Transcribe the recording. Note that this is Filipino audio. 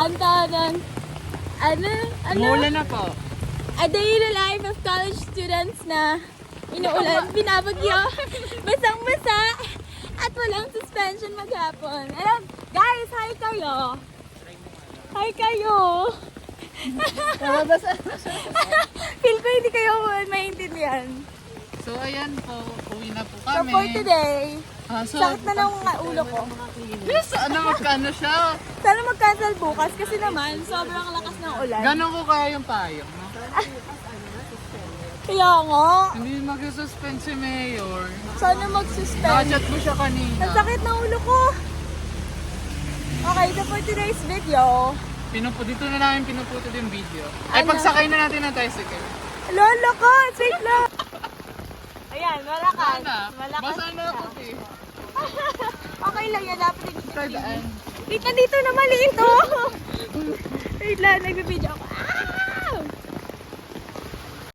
ang tawag ano? Umuulan na po. A daily life of college students na inuulan, binabagyo, basang-basa, at walang suspension maghapon. Alam, guys, hi kayo! Hi kayo! Feel ko hindi kayo maintindihan. So ayan po, uwi na po So kami. for today, So, sakit na ng ulo ko. yes, magkano siya? Sana mag-cancel bukas kasi naman sobrang lakas ng ulan. Ganon ko kaya yung payong, no? Kaya nga, Hindi mag-suspend si Mayor. sana mag-suspend. Nakachat mo siya kanina. Ang sakit ng ulo ko. Okay, so for today's video, Dito na namin pinuputo yung video. Ay, Ano? pagsakay na natin ng tricycle. lolo ko, wait lang. Ayan, malakas. Sana. Malakas Basa na siya. ako eh. Okay lang yan, dapat nag-video. Tandaan. Wait, nandito na maliit oh. Wait lang, nagbibideo ako.